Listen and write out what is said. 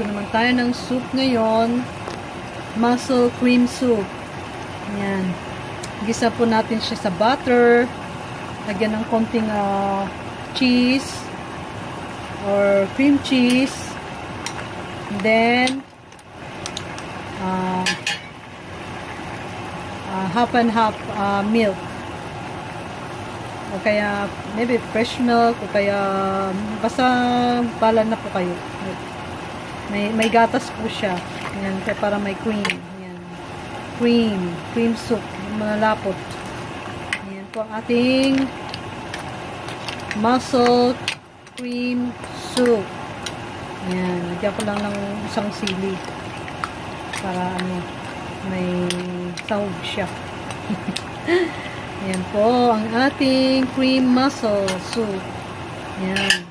Magluluto naman tayo ng soup ngayon. Mussel cream soup. Ayan. Gisa po natin siya sa butter. Lagyan ng konting cheese or cream cheese. And then half and half milk. O kaya maybe fresh milk o kaya basta bala na po kayo. May gatas po siya. Ayan, para may cream. Ayan. Cream soup. Malapot. Ayan po ang ating mussel cream soup. Ayan, lagyan ko lang ng isang sili para may sahog siya. Ayan po ang ating cream mussel soup. Ayan.